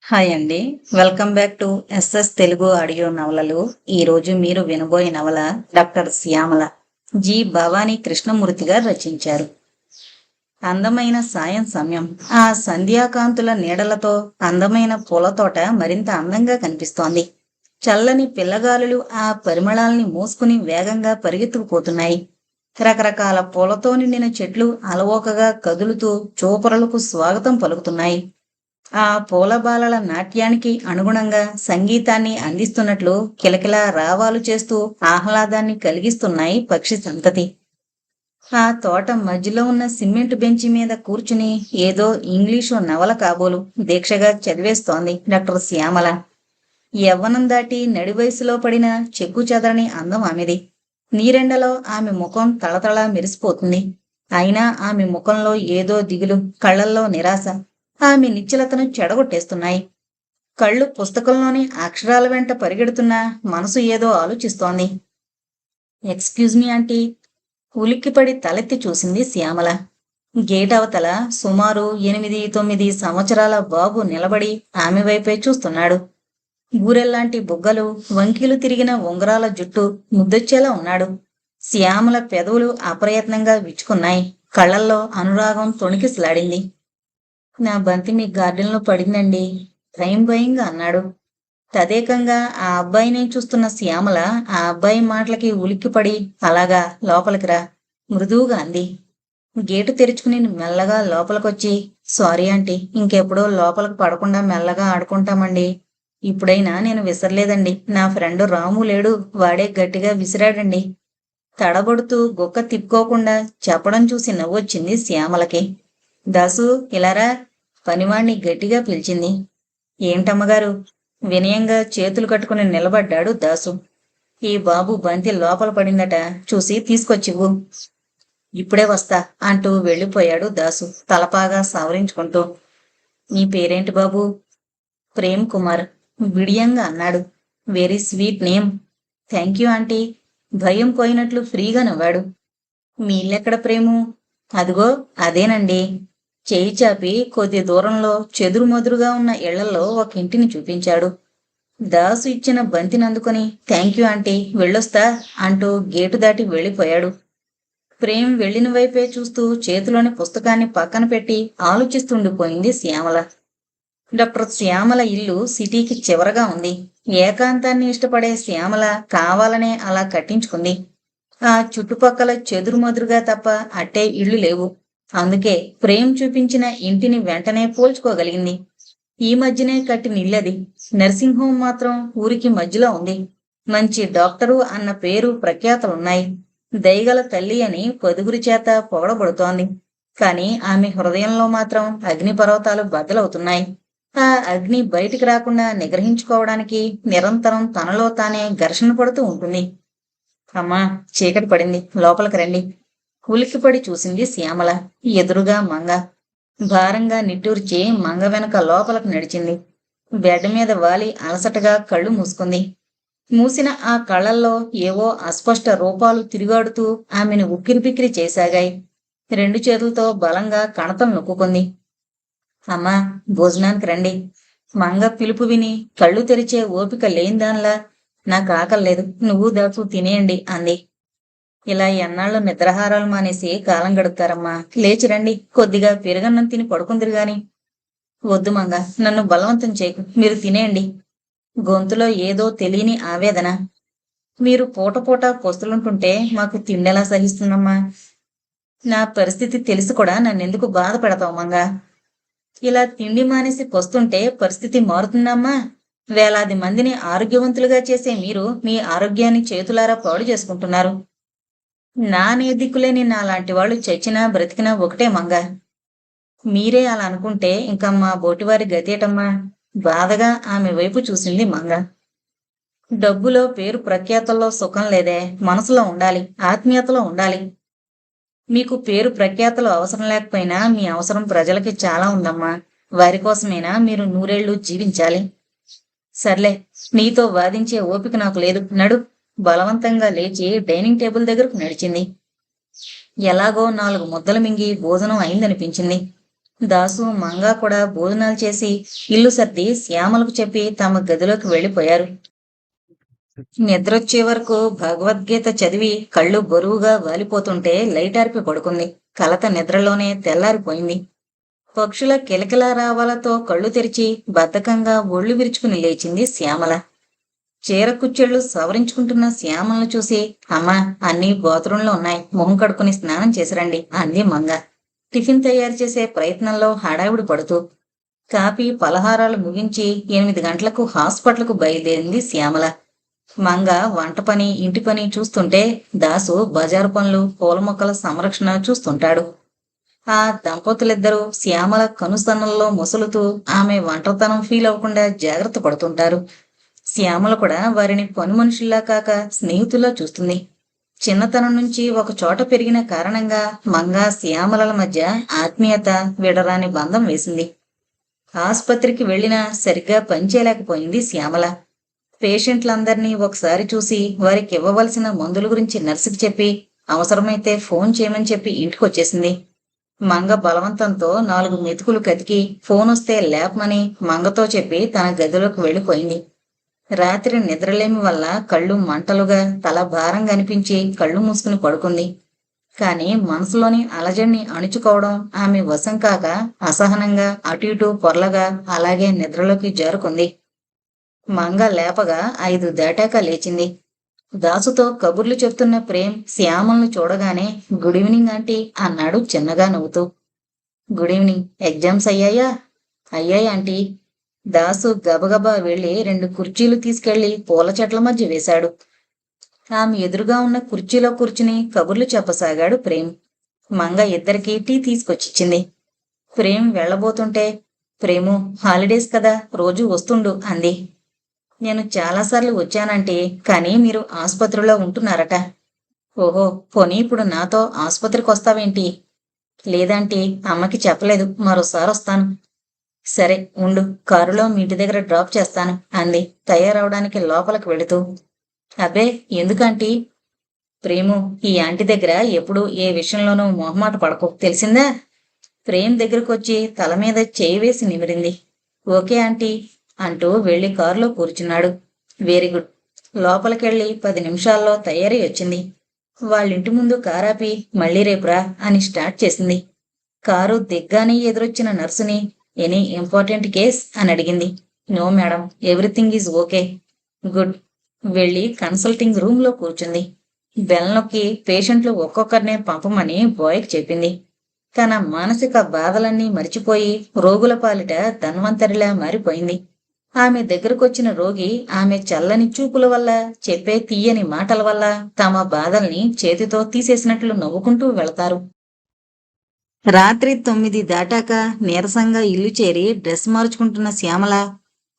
Hi అండి. Welcome back to SS Telugu audio నవలలు. ఈరోజు మీరు వినబోయే నవల డాక్టర్ శ్యామల జి. భవానీ కృష్ణమూర్తి గారు రచించారు. అందమైన సాయం సమయం. ఆ సంధ్యాకాంతుల నీడలతో అందమైన పూలతోట మరింత అందంగా కనిపిస్తోంది. చల్లని పిల్లగాలులు ఆ పరిమళాల్ని మూసుకుని వేగంగా పరిగెత్తుకుపోతున్నాయి. రకరకాల పూలతో నిండిన చెట్లు అలవోకగా కదులుతూ చూపరులకు స్వాగతం పలుకుతున్నాయి. ఆ పూలబాలల నాట్యానికి అనుగుణంగా సంగీతాన్ని అందిస్తున్నట్లు కిలకిలా రావాలు చేస్తూ ఆహ్లాదాన్ని కలిగిస్తున్నాయి పక్షి సంతతి. ఆ తోట మధ్యలో ఉన్న సిమెంట్ బెంచి మీద కూర్చుని ఏదో ఇంగ్లీషు నవల కాబోలు దీక్షగా చదివేస్తోంది డాక్టర్ శ్యామల. యవ్వనం దాటి నడి వయసులో పడిన చెక్కు చెదరని అందం ఆమెది. నీరెండలో ఆమె ముఖం తళతళ మెరిసిపోతుంది. అయినా ఆమె ముఖంలో ఏదో దిగులు, కళ్లల్లో నిరాశ ఆమె నిశ్చలతను చెడగొట్టేస్తున్నాయి. కళ్ళు పుస్తకంలోని అక్షరాల వెంట పరిగెడుతున్నా మనసు ఏదో ఆలోచిస్తోంది. Excuse me aunty. ఉలిక్కిపడి తలెత్తి చూసింది శ్యామల. గేట్ అవతల సుమారు 8-9 సంవత్సరాల బాబు నిలబడి ఆమె వైపే చూస్తున్నాడు. బూరెల్లాంటి బుగ్గలు, వంకీలు తిరిగిన ఉంగరాల జుట్టు ముద్దొచ్చేలా ఉన్నాడు. శ్యామల పెదవులు అప్రయత్నంగా విచ్చుకున్నాయి. కళ్లల్లో అనురాగం తొణికిసలాడింది. నా బంతి మీ గార్డెన్లో పడిందండి, భయంగా అన్నాడు. తదేకంగా ఆ అబ్బాయినే చూస్తున్న శ్యామల ఆ అబ్బాయి మాటలకి ఉలిక్కిపడి, అలాగా, లోపలికి రా, మృదువుగా అంది. గేటు తెరుచుకుని మెల్లగా లోపలికొచ్చి, సారీ ఆంటీ, ఇంకెప్పుడో లోపలికి పడకుండా మెల్లగా ఆడుకుంటామండి. ఇప్పుడైనా నేను విసరలేదండి. నా ఫ్రెండ్ రాము లేడు, వాడే గట్టిగా విసిరాడండి. తడబడుతూ గుక్క తిప్పుకోకుండా చెప్పడం చూసి నవ్వొచ్చింది శ్యామలకి. దాసు, ఇలారా, పనివాణ్ణి గట్టిగా పిలిచింది. ఏంటమ్మగారు? వినయంగా చేతులు కట్టుకుని నిలబడ్డాడు దాసు. ఈ బాబు బంతి లోపల పడిందట, చూసి తీసుకొచ్చివ్వు. ఇప్పుడే వస్తా అంటూ వెళ్ళిపోయాడు దాసు తలపాగా సవరించుకుంటూ. నీ పేరేంటి బాబు? ప్రేమ్ కుమార్, విడియంగా అన్నాడు. Very sweet name. Thank you aunty. భయం పోయినట్లు ఫ్రీగా నవ్వాడు. మీ ఇల్లెక్కడ ప్రేము? అదిగో అదేనండి. చేయి చాపి కొద్ది దూరంలో చెదురుమదురుగా ఉన్న ఇళ్లలో ఒక ఇంటిని చూపించాడు. దాసు ఇచ్చిన బంతినందుకొని థ్యాంక్ యూ ఆంటీ, వెళ్ళొస్తా అంటూ గేటు దాటి వెళ్ళిపోయాడు. ప్రేమ్ వెళ్లిన వైపే చూస్తూ చేతిలోని పుస్తకాన్ని పక్కన పెట్టి ఆలోచిస్తుండిపోయింది శ్యామల. డాక్టర్ శ్యామల ఇల్లు సిటీకి చివరగా ఉంది. ఏకాంతాన్ని ఇష్టపడే శ్యామల కావాలనే అలా కట్టించుకుంది. ఆ చుట్టుపక్కల చెదురుమదురుగా తప్ప అట్టే ఇళ్లు లేవు. అందుకే ప్రేమ్ చూపించిన ఇంటిని వెంటనే పోల్చుకోగలిగింది. ఈ మధ్యనే కట్టిన ఇల్లది. నర్సింగ్ హోం మాత్రం ఊరికి మధ్యలో ఉంది. మంచి డాక్టరు అన్న పేరు ప్రఖ్యాతలున్నాయి. దయగల తల్లి అని పొదుగురి చేత పొగడబడుతోంది. కాని ఆమె హృదయంలో మాత్రం అగ్నిపర్వతాలు బద్దలవుతున్నాయి. ఆ అగ్ని బయటికి రాకుండా నిగ్రహించుకోవడానికి నిరంతరం తనలో తానే ఘర్షణ పడుతూ ఉంటుంది. అమ్మా, చీకటి పడింది, లోపలికి రండి. ఉలిక్కిపడి చూసింది శ్యామల. ఎదురుగా మంగ. భారంగా నిట్టూర్చి మంగ వెనక లోపలకు నడిచింది. బెడ్ మీద వాలి అలసటగా కళ్ళు మూసుకుంది. మూసిన ఆ కళ్ళల్లో ఏవో అస్పష్ట రూపాలు తిరుగాడుతూ ఆమెను ఉక్కిరిబిక్కిరి చేసాగాయి. 2 చేతులతో బలంగా కణతం నొక్కుంది. అమ్మా, భోజనానికి రండి. మంగ పిలుపు విని కళ్ళు తెరిచే ఓపిక లేనిదాన్లా, నాకు ఆకల్లేదు, నువ్వు దాసు తినేయండి అంది. ఇలా ఎన్నాళ్ళు నిద్రాహారాలు మానేసి కాలం గడుపుతారమ్మా, లేచి రండి, కొద్దిగా పెరుగన్నం తిని పడుకుందిరు గాని. వద్దు మంగ, నన్ను బలవంతం చేయకు, మీరు తినేయండి. గొంతులో ఏదో తెలియని ఆవేదన. మీరు పూట పూట పొస్తులుంటుంటే మాకు తిండెలా సహిస్తుందమ్మా? నా పరిస్థితి తెలిసి కూడా నన్నెందుకు బాధ పెడతావు మంగా? ఇలా తిండి మానేసి పొస్తుంటే పరిస్థితి మారుతుందమ్మా? వేలాది మందిని ఆరోగ్యవంతులుగా చేసే మీరు మీ ఆరోగ్యాన్ని చేతులారా పాడు చేసుకుంటున్నారు. నానే దిక్కులేని నాలాంటి వాళ్ళు చచ్చినా బ్రతికినా ఒకటే మంగ. మీరే అలా అనుకుంటే ఇంకా మా బోటివారి గతేటమ్మా? బాధగా ఆమె వైపు చూసింది మంగ. డబ్బులో, పేరు ప్రఖ్యాతల్లో సుఖం లేదే, మనసులో ఉండాలి, ఆత్మీయతలో ఉండాలి. మీకు పేరు ప్రఖ్యాతలు అవసరం లేకపోయినా మీ అవసరం ప్రజలకి చాలా ఉందమ్మా. వారి కోసమైనా మీరు 100 ఏళ్లు జీవించాలి. సర్లే, నీతో వాదించే ఓపిక నాకు లేదు, నడు. బలవంతంగా లేచి డైనింగ్ టేబుల్ దగ్గరకు నడిచింది. ఎలాగో 4 ముద్దలు మింగి భోజనం అయిందనిపించింది. దాసు మంగా కూడా భోజనాలు చేసి ఇల్లు సర్ది శ్యామలకు చెప్పి తమ గదిలోకి వెళ్లిపోయారు. నిద్రొచ్చే వరకు భగవద్గీత చదివి కళ్ళు బరువుగా వాలిపోతుంటే లైట్ ఆర్పి పడుకుంది. కలత నిద్రలోనే తెల్లారిపోయింది. పక్షుల కిలకిలా రావాలతో కళ్ళు తెరిచి బద్ధకంగా ఒళ్ళు విరుచుకుని లేచింది శ్యామల. చీర కుచ్చెళ్ళు సవరించుకుంటున్న శ్యామలను చూసి, అమ్మా, అన్నీ బాత్రూంలో ఉన్నాయి, మొహం కడుక్కుని స్నానం చేసిరండి అంది మంగ. టిఫిన్ తయారు చేసే ప్రయత్నంలో హడావిడి పడుతూ. కాఫీ పలహారాలు ముగించి 8 గంటలకు హాస్పిటల్కు బయలుదేరింది శ్యామల. మంగ వంట పని, ఇంటి పని చూస్తుంటే దాసు బజారు పనులు, పూల మొక్కల సంరక్షణ చూస్తుంటాడు. ఆ దంపతులిద్దరూ శ్యామల కనుసన్నల్లో ముసలుతూ ఆమె ఒంటరితనం ఫీల్ అవ్వకుండా జాగ్రత్త పడుతుంటారు. శ్యామల కూడా వారిని పని మనుషుల్లా కాక స్నేహితుల్లా చూస్తుంది. చిన్నతనం నుంచి ఒక చోట పెరిగిన కారణంగా మంగ శ్యామలల మధ్య ఆత్మీయత, విడరాని బంధం వేసింది. ఆసుపత్రికి వెళ్లినా సరిగ్గా పనిచేయలేకపోయింది శ్యామల. పేషెంట్లందరినీ ఒకసారి చూసి వారికి ఇవ్వవలసిన మందుల గురించి నర్సుకి చెప్పి అవసరమైతే ఫోన్ చేయమని చెప్పి ఇంటికొచ్చేసింది. మంగ బలవంతంతో 4 మెతుకులు కతికి ఫోన్ వస్తే లేపమని మంగతో చెప్పి తన గదిలోకి వెళ్లిపోయింది. రాత్రి నిద్రలేమి వల్ల కళ్ళు మంటలుగా, తల భారంగా అనిపించి కళ్ళు మూసుకుని పడుకుంది. కాని మనసులోని అలజడిని అణుచుకోవడం ఆమె వశం కాక అసహనంగా అటు ఇటు పొర్లగా అలాగే నిద్రలోకి జారుకుంది. మంగ లేపగా 5 దాటాక లేచింది. దాసుతో కబుర్లు చెప్తున్న ప్రేమ్ శ్యామలను చూడగానే గుడ్ ఈవినింగ్ ఆంటీ అన్నాడు చిన్నగా నవ్వుతూ. Good evening. ఎగ్జామ్స్ అయ్యాయా? అయ్యాయి ఆంటీ. దాసు గబగబా వెళ్లి 2 కుర్చీలు తీసుకెళ్లి పూల చెట్ల మధ్య వేశాడు. ఆమె ఎదురుగా ఉన్న కుర్చీలో కూర్చుని కబుర్లు చెప్పసాగాడు ప్రేమ్. మంగ ఇద్దరికీ టీ తీసుకొచ్చిచ్చింది. ప్రేమ్ వెళ్లబోతుంటే, ప్రేము, హాలిడేస్ కదా, రోజూ వస్తుండు అంది. నేను చాలాసార్లు వచ్చానంటే, కానీ మీరు ఆసుపత్రిలో ఉంటున్నారట. ఓహో, పోనీ ఇప్పుడు నాతో ఆసుపత్రికి వస్తావేంటి? లేదంటే అమ్మకి చెప్పలేదు, మరోసారి వస్తాను. సరే ఉండు, కారులో మీ ఇంటి దగ్గర డ్రాప్ చేస్తాను అంది తయారవడానికి లోపలికి వెళుతూ. అబ్బే, ఎందుకంటీ? ప్రేము, ఈ ఆంటీ దగ్గర ఎప్పుడు ఏ విషయంలోనూ మొహమాట పడకు, తెలిసిందా? ప్రేమ్ దగ్గరకొచ్చి తల మీద చేయి వేసి నిమిరింది. ఓకే ఆంటీ అంటూ వెళ్లి కారులో కూర్చున్నాడు. Very good. లోపలికెళ్ళి 10 నిమిషాల్లో తయారీ వచ్చింది. వాళ్ళింటి ముందు కారాపి మళ్ళీ రేపురా అని స్టార్ట్ చేసింది. కారు దిగ్గానే ఎదురొచ్చిన నర్సుని ఎనీ ఇంపార్టెంట్ కేస్ అని అడిగింది. No madam, everything is okay. Good. వెళ్ళి కన్సల్టింగ్ రూమ్ లో కూర్చుంది. బెల్ నొక్కి పేషెంట్లు ఒక్కొక్కరినే పంపమని బాయ్కి చెప్పింది. తన మానసిక బాధలన్నీ మరిచిపోయి రోగుల పాలిట ధన్వంతరిలా మారిపోయింది. ఆమె దగ్గరకొచ్చిన రోగి ఆమె చల్లని చూపుల వల్ల, చెప్పే తీయని మాటల వల్ల తమ బాధల్ని చేతితో తీసేసినట్లు నవ్వుకుంటూ వెళతారు. రాత్రి 9 దాటాక నీరసంగా ఇల్లు చేరి డ్రెస్ మార్చుకుంటున్న శ్యామల,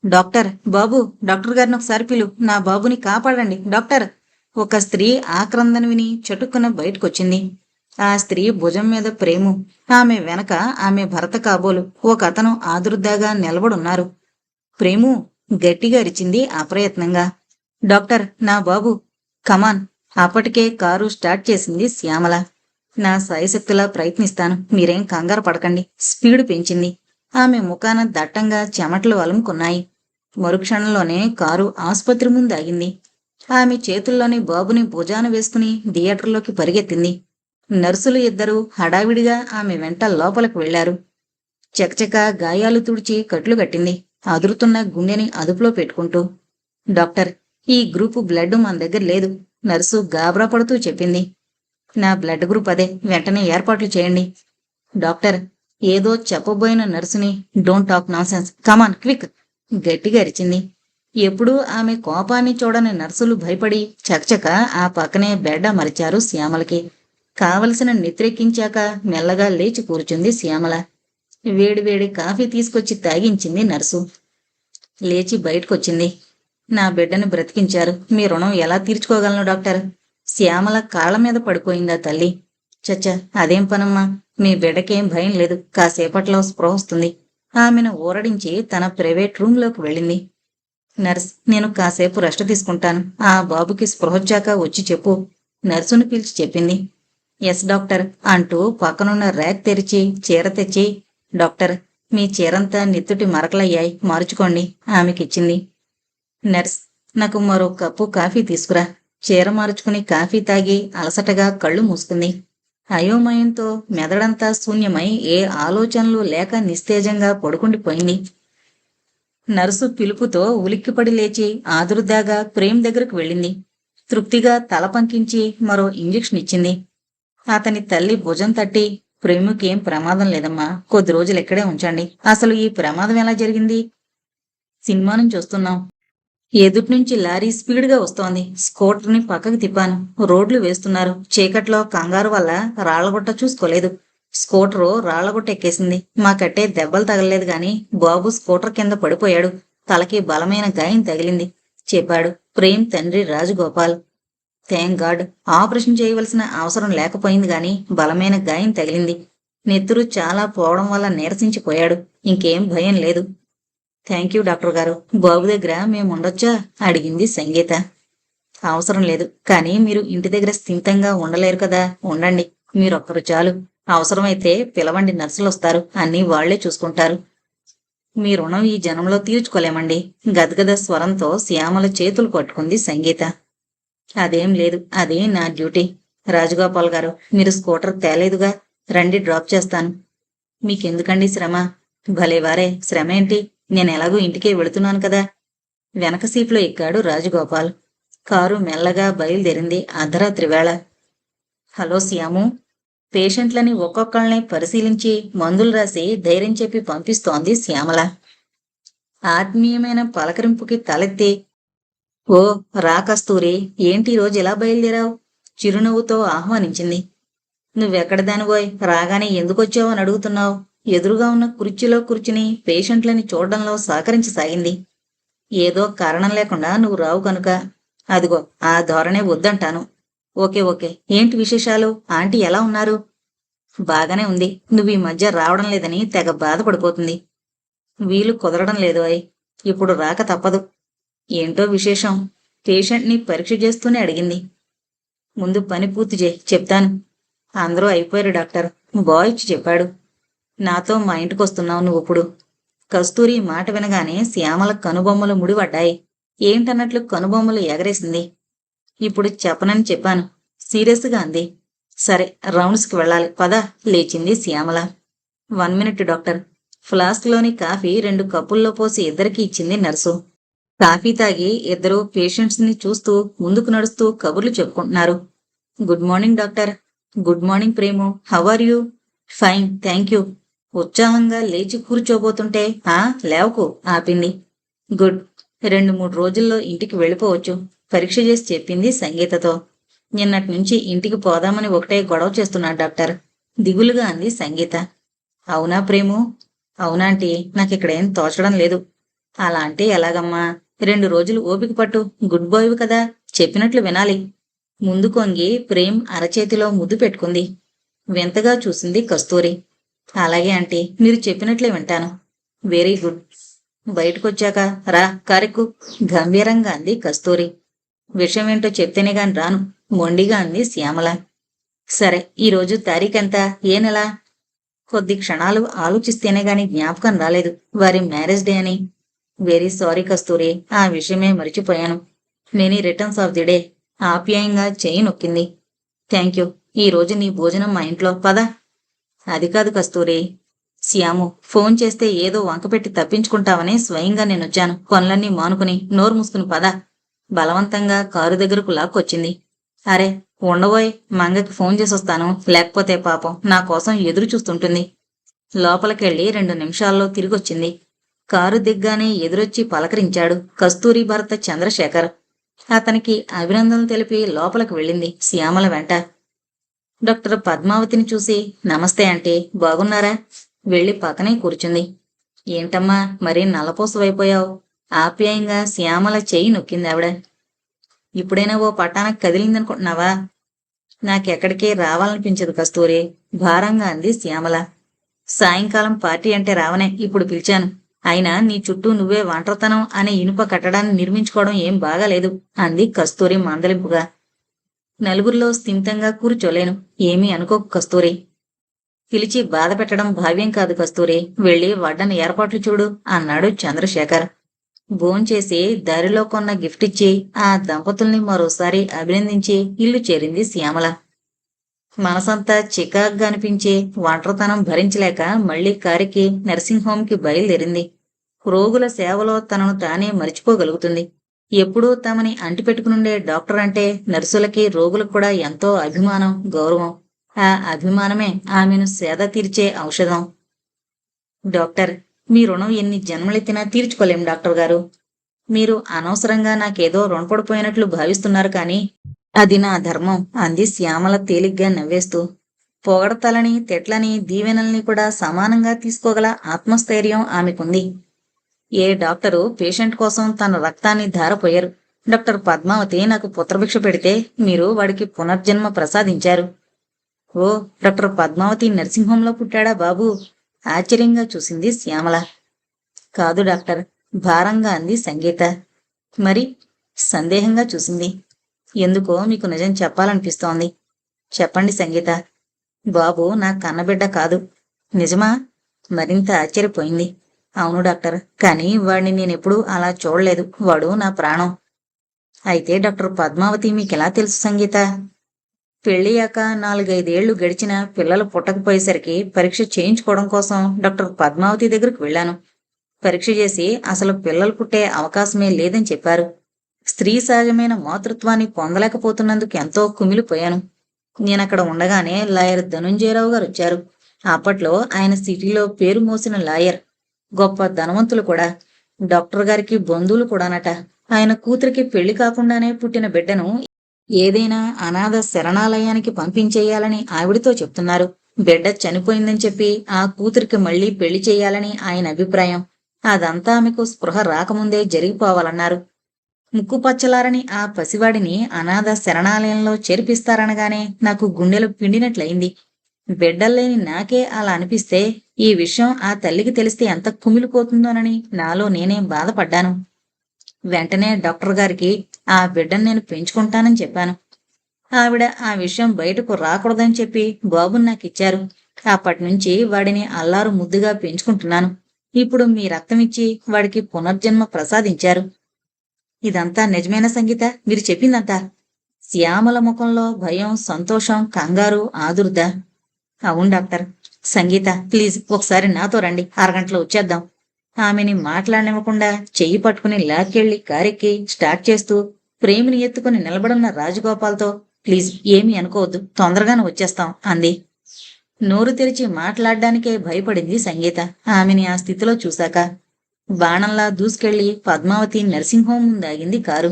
డాక్టర్, బాబు, డాక్టర్ గారిని ఒకసారి పిలు, నా బాబుని కాపాడండి డాక్టర్. ఒక స్త్రీ ఆక్రందన విని చటుక్కున బయటకొచ్చింది. ఆ స్త్రీ భుజం మీద ప్రేము, ఆమె వెనక ఆమె భర్త కాబోలు ఒక అతను ఆదుర్దాగా నిలబడున్నారు. ప్రేము గట్టిగా అరిచింది అప్రయత్నంగా. డాక్టర్, నా బాబు. కమాన్. అప్పటికే కారు స్టార్ట్ చేసింది శ్యామల. నా సాయశక్తిలా ప్రయత్నిస్తాను, మీరేం కంగారు పడకండి. స్పీడు పెంచింది. ఆమె ముఖాన దట్టంగా చెమటలు అలుముకున్నాయి. మరుక్షణంలోనే కారు ఆసుపత్రి ముందు ఆగింది. ఆమె చేతుల్లోని బాబుని భుజాన వేసుకుని థియేటర్లోకి పరిగెత్తింది. నర్సులు ఇద్దరూ హడావిడిగా ఆమె వెంట లోపలికి వెళ్లారు. చకచక గాయాలు తుడిచి కట్లు కట్టింది, అదురుతున్న గుండెని అదుపులో పెట్టుకుంటూ. డాక్టర్, ఈ గ్రూపు బ్లడ్ మన దగ్గర లేదు, నర్సు గాబరా పడుతూ చెప్పింది. నా బ్లడ్ గ్రూప్ అదే, వెంటనే ఏర్పాట్లు చేయండి. డాక్టర్ ఏదో చెప్పబోయిన నర్సుని, don't talk nonsense, come on quick, గట్టిగా అరిచింది. ఎప్పుడూ ఆమె కోపాన్ని చూడని నర్సులు భయపడి చకచక ఆ పక్కనే బెడ్డ మరిచారు శ్యామలకి. కావలసిన నిద్రెక్కించాక మెల్లగా లేచి కూర్చుంది శ్యామల. వేడివేడి కాఫీ తీసుకొచ్చి తాగించింది నర్సు. లేచి బయటకొచ్చింది. నా బిడ్డని బ్రతికించారు, మీ రుణం ఎలా తీర్చుకోగలను డాక్టర్? శ్యామల కాళ్ల మీద పడిపోయిందా తల్లి. చచ్చా, అదేం పనమ్మా, మీ బిడ్డకేం భయం లేదు, కాసేపట్లో స్పృహ వస్తుంది. ఆమెను ఊరడించి తన ప్రైవేట్ రూంలోకి వెళ్ళింది. నర్స్, నేను కాసేపు రెస్ట్ తీసుకుంటాను, ఆ బాబుకి స్పృహొచ్చాక వచ్చి చెప్పు, నర్సును పిలిచి చెప్పింది. ఎస్ డాక్టర్ అంటూ పక్కనున్న ర్యాక్ తెరిచి చీర తెచ్చి, డాక్టర్, మీ చీరంతా నెత్తుటి మరకలయ్యాయి, మార్చుకోండి ఆమెకిచ్చింది. నర్స్, నాకు మరో కప్పు కాఫీ తీసుకురా. చీర మార్చుకుని కాఫీ తాగి అలసటగా కళ్ళు మూసుకుంది. అయోమయంతో మెదడంతా శూన్యమై ఏ ఆలోచనలు లేక నిస్తేజంగా పడుకుండిపోయింది. నర్సు పిలుపుతో ఉలిక్కిపడి లేచి ఆదురుదాగా ప్రేమ్ దగ్గరకు వెళ్ళింది. తృప్తిగా తల పంకించి మరో ఇంజెక్షన్ ఇచ్చింది. అతని తల్లి భుజం తట్టి, ప్రేముకేం ప్రమాదం లేదమ్మా, కొద్ది రోజులు ఇక్కడే ఉంచండి. అసలు ఈ ప్రమాదం ఎలా జరిగింది? సినిమా నుంచి వస్తున్నాం. ఎదుట్నుంచి లారీ స్పీడ్గా వస్తోంది. స్కూటర్ని పక్కకి తిప్పాను. రోడ్లు వేస్తున్నారు. చీకట్లో కంగారు వల్ల రాళ్లగుట్ట చూసుకోలేదు. స్కూటరు రాళ్లగుట్ట ఎక్కేసింది. మాకట్టే దెబ్బలు తగలలేదు గాని బాబు స్కూటర్ కింద పడిపోయాడు. తలకి బలమైన గాయం తగిలింది చెప్పాడు ప్రేమ్ తండ్రి రాజగోపాల్. థ్యాంక్ గాడ్, ఆపరేషన్ చేయవలసిన అవసరం లేకపోయింది గాని బలమైన గాయం తగిలింది. నెత్తురు చాలా పోవడం వల్ల నీరసించిపోయాడు. ఇంకేం భయం లేదు. థ్యాంక్ యూ డాక్టర్ గారు. బాబు దగ్గర మేముండొచ్చా? అడిగింది సంగీత. అవసరం లేదు, కానీ మీరు ఇంటి దగ్గర స్థిమితంగా ఉండలేరు కదా. ఉండండి, మీరొక్కరు చాలు. అవసరమైతే పిలవండి, నర్సులు వస్తారు. అన్నీ వాళ్లే చూసుకుంటారు. మీ రుణం ఈ జనంలో తీర్చుకోలేమండి. గద్గద స్వరంతో శ్యామల చేతులు పట్టుకుంది సంగీత. అదేం లేదు, అది నా డ్యూటీ. రాజగోపాల్ గారు, మీరు స్కూటర్ తేలేదుగా. రండి, డ్రాప్ చేస్తాను. మీకెందుకండి శ్రమ? భలేవారే, శ్రమ ఏంటి? నేనెలాగూ ఇంటికే వెళుతున్నాను కదా. వెనక సీట్లో ఎక్కాడు రాజగోపాల్. కారు మెల్లగా బయలుదేరింది అర్ధరాత్రి వేళ. హలో శ్యాము. పేషెంట్లని ఒక్కొక్కళ్ళని పరిశీలించి మందులు రాసి ధైర్యం చెప్పి పంపిస్తోంది శ్యామల. ఆత్మీయమైన పలకరింపుకి తలెత్తి, ఓ రా కస్తూరి, ఏంటి రోజు ఎలా బయలుదేరావు? చిరునవ్వుతో ఆహ్వానించింది. నువ్వెక్కడ దానివోయ్, రాగానే ఎందుకొచ్చావు అని అడుగుతున్నావు? ఎదురుగా ఉన్న కుర్చీలో కూర్చుని పేషెంట్లని చూడడంలో సహకరించసాగింది. ఏదో కారణం లేకుండా నువ్వు రావు కనుక. అదిగో ఆ ధోరణే వద్దంటాను. ఓకే ఓకే, ఏంటి విశేషాలు? ఆంటీ ఎలా ఉన్నారు? బాగానే ఉంది. నువ్వు ఈ మధ్య రావడం లేదని తెగ బాధపడిపోతుంది. వీలు కుదరడం లేదు అయ్. ఇప్పుడు రాక తప్పదు. ఏంటో విశేషం? పేషెంట్ని పరీక్ష చేస్తూనే అడిగింది. ముందు పని పూర్తి చేయి, చెప్తాను. అందరూ అయిపోయారు డాక్టర్, బాయ్ ఇచ్చి చెప్పాడు. నాతో మా ఇంటికొస్తున్నావు నువ్విప్పుడు. కస్తూరి మాట వినగానే శ్యామల కనుబొమ్మలు ముడిపడ్డాయి. ఏంటన్నట్లు కనుబొమ్మలు ఎగరేసింది. ఇప్పుడు చెప్పనని చెప్పాను, సీరియస్గా అంది. సరే, రౌండ్స్కి వెళ్ళాలి పద. లేచింది శ్యామల. 1 minute doctor. ఫ్లాస్క్లోని కాఫీ 2 కప్పుల్లో పోసి ఇద్దరికి ఇచ్చింది నర్సు. కాఫీ తాగి ఇద్దరు పేషెంట్స్ని చూస్తూ ముందుకు నడుస్తూ కబుర్లు చెప్పుకుంటున్నారు. Good morning doctor. Good morning Premu, how are you? Fine, thank you. ఉత్సాహంగా లేచి కూర్చోబోతుంటే లేవకు ఆపింది. గుడ్, 2-3 రోజుల్లో ఇంటికి వెళ్ళిపోవచ్చు, పరీక్ష చేసి చెప్పింది సంగీతతో. నిన్నటి నుంచి ఇంటికి పోదామని ఒకటే గొడవ చేస్తున్నాడు డాక్టర్, దిగులుగా అంది సంగీత. అవునా ప్రేము? అవునాంటీ, నాకిక్కడేం తోచడం లేదు. అలా అంటే ఎలాగమ్మా? 2 రోజులు ఓపిక పట్టు. గుడ్ బాయ్వి కదా, చెప్పినట్లు వినాలి. ముందు కొంగి ప్రేమ్ అరచేతిలో ముద్దు పెట్టుకుంది. వింతగా చూసింది కస్తూరి. అలాగే ఆంటీ, మీరు చెప్పినట్లే వింటాను. Very good. బయటకొచ్చాక రా, కారెక్కు, గంభీరంగా అంది కస్తూరి. విషయం ఏంటో చెప్తేనే గాని రాను, మొండిగా అంది శ్యామల. సరే, ఈరోజు తారీఖెంత, ఏ నెల? కొద్ది క్షణాలు ఆలోచిస్తేనే గాని జ్ఞాపకం రాలేదు. వారి మ్యారేజ్ డే అని. వెరీ సారీ కస్తూరి, ఆ విషయమే మరిచిపోయాను. Many returns of the day. ఆప్యాయంగా చెయ్యి నొక్కింది. Thank you. ఈ రోజు నీ భోజనం మా ఇంట్లో, పద. అది కాదు కస్తూరి. శ్యాము, ఫోన్ చేస్తే ఏదో వంకపెట్టి తప్పించుకుంటావని స్వయంగా నేనొచ్చాను. పనులన్నీ మానుకుని నోరు మూసుకుని పద. బలవంతంగా కారు దగ్గరకు లాక్కొచ్చింది. అరే ఉండబోయ్, మంగకి ఫోన్ చేసొస్తాను, లేకపోతే పాపం నా కోసం ఎదురు చూస్తుంటుంది. లోపలికెళ్ళి 2 నిమిషాల్లో తిరిగొచ్చింది. కారు దిగ్గానే ఎదురొచ్చి పలకరించాడు కస్తూరి భర్త చంద్రశేఖర్. అతనికి అభినందనలు తెలిపి లోపలికి వెళ్ళింది శ్యామల వెంట. డాక్టర్ పద్మావతిని చూసి, నమస్తే ఆంటీ, బాగున్నారా? వెళ్లి పక్కనే కూర్చుంది. ఏంటమ్మా మరీ నల్లపోసవైపోయావు? ఆప్యాయంగా శ్యామల చెయ్యి నొక్కింది ఆవిడ. ఇప్పుడైనా ఓ పట్టానకు కదిలిందనుకుంటున్నావా? నాకెక్కడికే రావాలనిపించదు కస్తూరి, భారంగా అంది శ్యామల. సాయంకాలం పార్టీ అంటే రావనే, ఇప్పుడు పిలిచాను. అయినా నీ చుట్టూ నువ్వే ఒంటరితనం అనే ఇనుప కట్టడాన్ని నిర్మించుకోవడం ఏం బాగాలేదు అంది కస్తూరి మందలింపుగా. నలుగురిలో స్థిమితంగా కూర్చోలేను, ఏమీ అనుకోకు కస్తూరి. పిలిచి బాధ పెట్టడం భావ్యం కాదు కస్తూరి. వెళ్ళి వడ్డన ఏర్పాట్లు చూడు అన్నాడు చంద్రశేఖర్. భోంచేసి దారిలో కొన్న గిఫ్ట్ ఇచ్చి ఆ దంపతుల్ని మరోసారి అభినందించి ఇల్లు చేరింది శ్యామల. మనసంతా చికాగ్గా అనిపించి ఒంటరితనం భరించలేక మళ్లీ కారుకి నర్సింగ్ హోంకి బయలుదేరింది. రోగుల సేవలో తనను తానే మరిచిపోగలుగుతుంది. ఎప్పుడూ తమని అంటిపెట్టుకునుండే డాక్టర్ అంటే నర్సులకి రోగులకు కూడా ఎంతో అభిమానం, గౌరవం. ఆ అభిమానమే ఆమెను సేద తీర్చే ఔషధం. డాక్టర్, మీ రుణం ఎన్ని జన్మలెత్తినా తీర్చుకోలేం డాక్టర్ గారు. మీరు అనవసరంగా నాకేదో రుణపడిపోయినట్లు భావిస్తున్నారు కానీ అది నా ధర్మం అంది శ్యామల తేలిగ్గా నవ్వేస్తూ. పొగడతలని, తిట్లని, దీవెనల్ని కూడా సమానంగా తీసుకోగల ఆత్మస్థైర్యం ఆమెకుంది. ఏ డాక్టరు పేషెంట్ కోసం తన రక్తాన్ని ధారపోయారు. డాక్టర్ పద్మావతి నాకు పుత్రభిక్ష పెడితే మీరు వాడికి పునర్జన్మ ప్రసాదించారు. ఓ, డాక్టర్ పద్మావతి నర్సింగ్ హోంలో పుట్టాడా బాబూ? ఆశ్చర్యంగా చూసింది శ్యామల. కాదు డాక్టర్, భారంగా అంది సంగీత. మరి? సందేహంగా చూసింది. ఎందుకో మీకు నిజం చెప్పాలనిపిస్తోంది. చెప్పండి సంగీత. బాబు నా కన్నబిడ్డ కాదు. నిజమా? మరింత ఆశ్చర్యపోయింది. అవును డాక్టర్, కానీ వాడిని నేనెప్పుడూ అలా చూడలేదు. వాడు నా ప్రాణం. అయితే డాక్టర్ పద్మావతి మీకెలా తెలుసు సంగీత? పెళ్ళయ్యాక 4-5 ఏళ్లు గడిచినా పిల్లలు పుట్టకపోయేసరికి పరీక్ష చేయించుకోవడం కోసం డాక్టర్ పద్మావతి దగ్గరకు వెళ్ళాను. పరీక్ష చేసి అసలు పిల్లలు పుట్టే అవకాశమే లేదని చెప్పారు. స్త్రీ సహజమైన మాతృత్వాన్ని పొందలేకపోతున్నందుకు ఎంతో కుమిలిపోయాను. నేనక్కడ ఉండగానే లాయర్ ధనుంజయరావు గారు వచ్చారు. అప్పట్లో ఆయన సిటీలో పేరు మోసిన లాయర్. గొప్ప ధనవంతులు కూడా. డాక్టర్ గారికి బంధువులు కూడానట. ఆయన కూతురికి పెళ్లి కాకుండానే పుట్టిన బిడ్డను ఏదైనా అనాథ శరణాలయానికి పంపించేయాలని ఆవిడితో చెప్తున్నారు. బిడ్డ చనిపోయిందని చెప్పి ఆ కూతురికి మళ్లీ పెళ్లి చేయాలని ఆయన అభిప్రాయం. అదంతా ఆమెకు స్పృహ రాకముందే జరిగిపోవాలన్నారు. ముక్కుపచ్చలారని ఆ పసివాడిని అనాథ శరణాలయంలో చేర్పిస్తారనగానే నాకు గుండెలు పిండినట్లయింది. బిడ్డల్లేని నాకే అలా అనిపిస్తే ఈ విషయం ఆ తల్లికి తెలిస్తే ఎంత కుమిలిపోతుందోనని నాలో నేనే బాధపడ్డాను. వెంటనే డాక్టర్ గారికి ఆ బిడ్డను నేను పెంచుకుంటానని చెప్పాను. ఆవిడ ఆ విషయం బయటకు రాకూడదని చెప్పి బాబుని నాకిచ్చారు. అప్పటినుంచి వాడిని అల్లారు ముద్దుగా పెంచుకుంటున్నాను. ఇప్పుడు మీ రక్తమిచ్చి వాడికి పునర్జన్మ ప్రసాదించారు. ఇదంతా నిజమైన సంగీత మీరు చెప్పిందంతా? శ్యామల ముఖంలో భయం, సంతోషం, కంగారు, ఆదుర్ద. అవును డాక్టర్. సంగీత, ప్లీజ్ ఒకసారి నాతో రండి. అరగంటలో వచ్చేద్దాం. ఆమెని మాట్లాడనివ్వకుండా చెయ్యి పట్టుకుని లాక్కెళ్లి కారెక్కి స్టార్ట్ చేస్తూ ప్రేమిని ఎత్తుకుని నిలబడున్న రాజగోపాల్తో, ప్లీజ్ ఏమీ అనుకోవద్దు, తొందరగానే వచ్చేస్తాం అంది. నోరు తెరిచి మాట్లాడ్డానికే భయపడింది సంగీత ఆమెని ఆ స్థితిలో చూశాక. బాణంలా దూసుకెళ్లి పద్మావతి నర్సింగ్ హోం ముందాగింది కారు.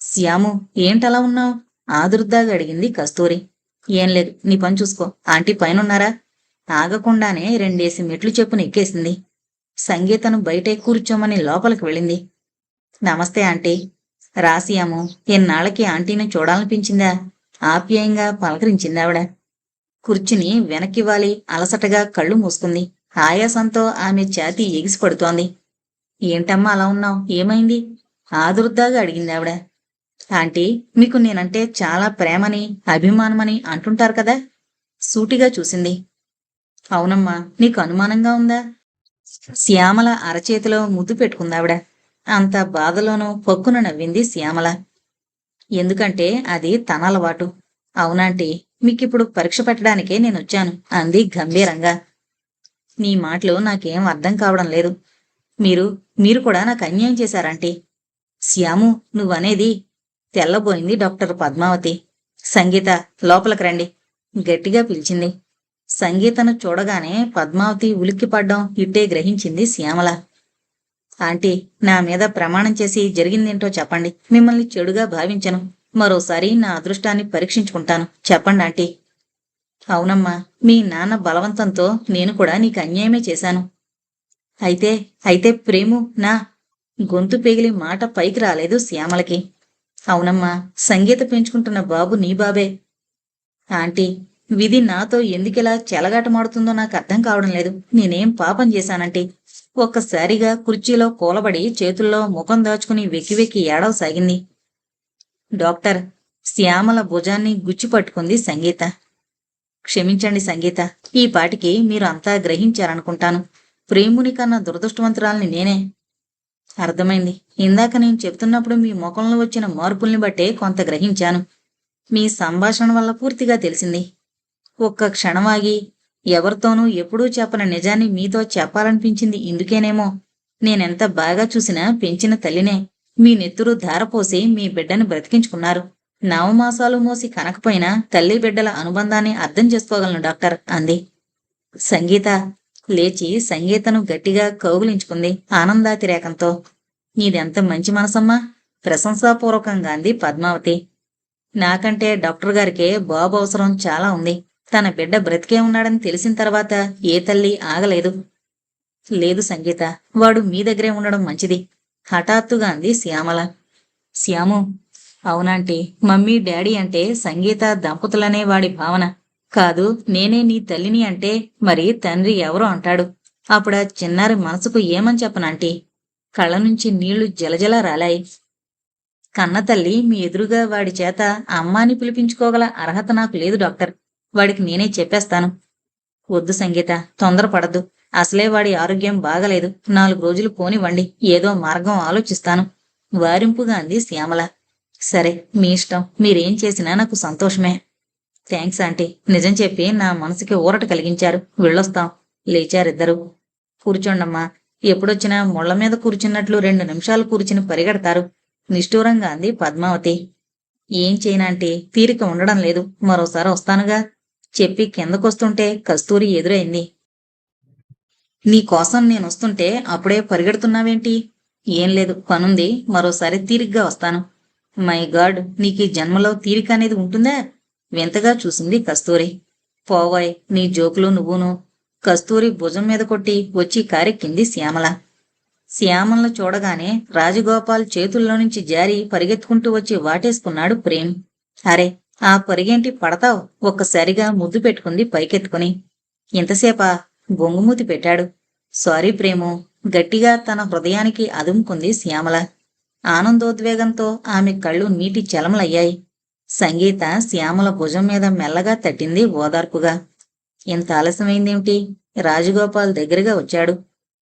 శ్యాము, ఏంటలా ఉన్నావు? ఆదుర్దాగా అడిగింది కస్తూరి. ఏం లేదు, నీ పని చూసుకో. ఆంటీ పైనున్నారా? ఆగకుండానే 2 మెట్లు చెప్పున ఎక్కేసింది. సంగీతను బయటే కూర్చోమని లోపలికి వెళ్ళింది. నమస్తే ఆంటీ. రాసియాము, ఎన్నాళ్ళకి ఆంటీని చూడాలనిపించిందా? ఆప్యాయంగా పలకరించిందావిడ. కుర్చీని వెనక్కివాలి అలసటగా కళ్ళు మూసుకుంది. ఆయాసంతో ఆమె ఛాతీ ఎగిసిపడుతోంది. ఏంటమ్మా అలా ఉన్నావు? ఏమైంది? ఆదుర్దాగా అడిగిందావిడ. ఆంటీ, మీకు నేనంటే చాలా ప్రేమని, అభిమానమని అంటుంటారు కదా? సూటిగా చూసింది. అవునమ్మా, నీకు అనుమానంగా ఉందా? శ్యామల అరచేతిలో ముద్దు పెట్టుకుందావిడ. అంత బాధలోనూ పొక్కున నవ్వింది శ్యామల. ఎందుకంటే అది తన అలవాటు. అవునాంటీ, మీకిప్పుడు పరీక్ష పెట్టడానికే నేనొచ్చాను అంది గంభీరంగా. నీ మాటలు నాకేం అర్థం కావడం లేదు. మీరు కూడా నాకు అన్యాయం చేశారంటీ. శ్యాము, నువ్వనేది? తెల్లబోయింది డాక్టర్ పద్మావతి. సంగీత, లోపలికి రండి గట్టిగా పిలిచింది. సంగీతను చూడగానే పద్మావతి ఉలిక్కిపడ్డం ఇట్టే గ్రహించింది శ్యామల. ఆంటీ, నా మీద ప్రమాణం చేసి జరిగిందేంటో చెప్పండి. మిమ్మల్ని చెడుగా భావించను. మరోసారి నా అదృష్టాన్ని పరీక్షించుకుంటాను. చెప్పండి ఆంటీ. అవునమ్మా, మీ నాన్న బలవంతంతో నేను కూడా నీకు అన్యాయమే చేశాను. అయితే ప్రేము నా గొంతు పెగిలి మాట పైకి రాలేదు శ్యామలకి. అవునమ్మా, సంగీత పెంచుకుంటున్న బాబు నీ బాబే. ఆంటీ, విధి నాతో ఎందుకిలా చెలగాటమాడుతుందో నాకు అర్థం కావడం లేదు. నేనేం పాపం చేశానంటీ. ఒక్కసారిగా కుర్చీలో కూలబడి చేతుల్లో ముఖం దాచుకుని వెక్కి వెక్కి ఏడవసాగింది. డాక్టర్, శ్యామల భుజాన్ని గుచ్చిపట్టుకుంది సంగీత. క్షమించండి సంగీత, ఈ పాటికి మీరు అంతా గ్రహించారనుకుంటాను. ప్రేముని కన్నా దురదృష్టవంతురాల్ని నేనే. అర్థమైంది. ఇందాక నేను చెప్తున్నప్పుడు మీ ముఖంలో వచ్చిన మార్పుల్ని బట్టే కొంత గ్రహించాను. మీ సంభాషణ వల్ల పూర్తిగా తెలిసింది. ఒక్క క్షణమాగి ఎవరితోనూ ఎప్పుడూ చెప్పని నిజాన్ని మీతో చెప్పాలనిపించింది ఇందుకేనేమో. నేనెంత బాగా చూసినా పెంచిన తల్లినే. మీ నెత్తురు ధారపోసి మీ బిడ్డని బ్రతికించుకున్నారు. నవమాసాలు మోసి కనకపోయినా తల్లి బిడ్డల అనుబంధాన్ని అర్థం చేసుకోగలను డాక్టర్ అంది. సంగీత లేచి సంగీతను గట్టిగా కౌగిలించుకుంది ఆనందాతిరేకంతో. నీదెంత మంచి మనసమ్మా, ప్రశంసాపూర్వకంగా అంది పద్మావతి. నాకంటే డాక్టర్ గారికే బాబు అవసరం చాలా ఉంది. తన బిడ్డ బ్రతికే ఉన్నాడని తెలిసిన తర్వాత ఏ తల్లి ఆగలేదు. లేదు సంగీత, వాడు మీ దగ్గరే ఉండడం మంచిది హఠాత్తుగా అంది శ్యామల. శ్యాము, అవునాంటీ, మమ్మీ డాడీ అంటే సంగీత దంపతులనే వాడి భావన. కాదు, నేనే నీ తల్లిని అంటే మరి తండ్రి ఎవరో అంటాడు. అప్పుడా చిన్నారి మనసుకు ఏమని చెప్పనాంటీ? కళ్ళ నుంచి నీళ్లు జలజల రాలాయి. కన్నతల్లి మీ ఎదురుగా వాడి చేత అమ్మాని పిలిపించుకోగల అర్హత నాకు లేదు డాక్టర్. వాడికి నేనే చెప్పేస్తాను. వద్దు సంగీత, తొందరపడద్దు. అసలే వాడి ఆరోగ్యం బాగలేదు. 4 రోజులు పోనివ్వండి, ఏదో మార్గం ఆలోచిస్తాను వారింపుగా అంది శ్యామల. సరే, మీ ఇష్టం. మీరేం చేసినా నాకు సంతోషమే. థ్యాంక్స్ ఆంటీ, నిజం చెప్పి నా మనసుకి ఊరట కలిగించారు. వెళ్ళొస్తాం. లేచారిద్దరూ. కూర్చోండమ్మా. ఎప్పుడొచ్చినా ముళ్ల మీద కూర్చున్నట్లు 2 నిమిషాలు కూర్చుని పరిగెడతారు నిష్ఠూరంగా అంది పద్మావతి. ఏం చేయనాంటీ, తీరిక ఉండడం లేదు. మరోసారి వస్తానుగా చెప్పి కిందకొస్తుంటే కస్తూరి ఎదురైంది. నీకోసం నేనొస్తుంటే అప్పుడే పరిగెడుతున్నావేంటి? ఏం లేదు, పనుంది. మరోసారి తీరిగ్గా వస్తాను. మై గాడ్, నీకీ జన్మలో తీరిక అనేది ఉంటుందా? వింతగా చూసింది కస్తూరి. పోవాయ్, నీ జోకులు నువ్వును. కస్తూరి భుజం మీద కొట్టి వచ్చి కారెక్కింది శ్యామల. శ్యామలను చూడగానే రాజగోపాల్ చేతుల్లో నుంచి జారి పరిగెత్తుకుంటూ వచ్చి వాటేసుకున్నాడు ప్రేమ్. అరే, ఆ పరిగేంటి, పడతావు? ఒక్కసారిగా ముద్దు పెట్టుకుంది పైకెత్తుకుని. ఇంతసేపా? బొంగుమూతి పెట్టాడు. సారీ ప్రేము, గట్టిగా తన హృదయానికి అదుముకుంది శ్యామల. ఆనందోద్వేగంతో ఆమె కళ్ళు నీటి చలమలయ్యాయి. సంగీత శ్యామల భుజం మీద మెల్లగా తట్టింది ఓదార్పుగా. ఇంత ఆలస్యమైందేమిటి? రాజగోపాల్ దగ్గరగా వచ్చాడు.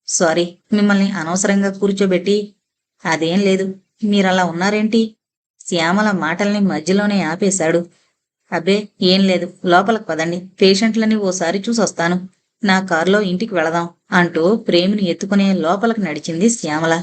సారీ, మిమ్మల్ని అనవసరంగా కూర్చోబెట్టి. అదేం లేదు, మీరలా ఉన్నారేంటి? శ్యామల మాటల్ని మధ్యలోనే ఆపేశాడు. అబ్బే, ఏం లేదు, లోపలికి పదండి. పేషెంట్లని ఓసారి చూసొస్తాను. నా కారులో ఇంటికి వెళదాం అంటూ ప్రేమిని ఎత్తుకునే లోపలికి నడిచింది శ్యామల.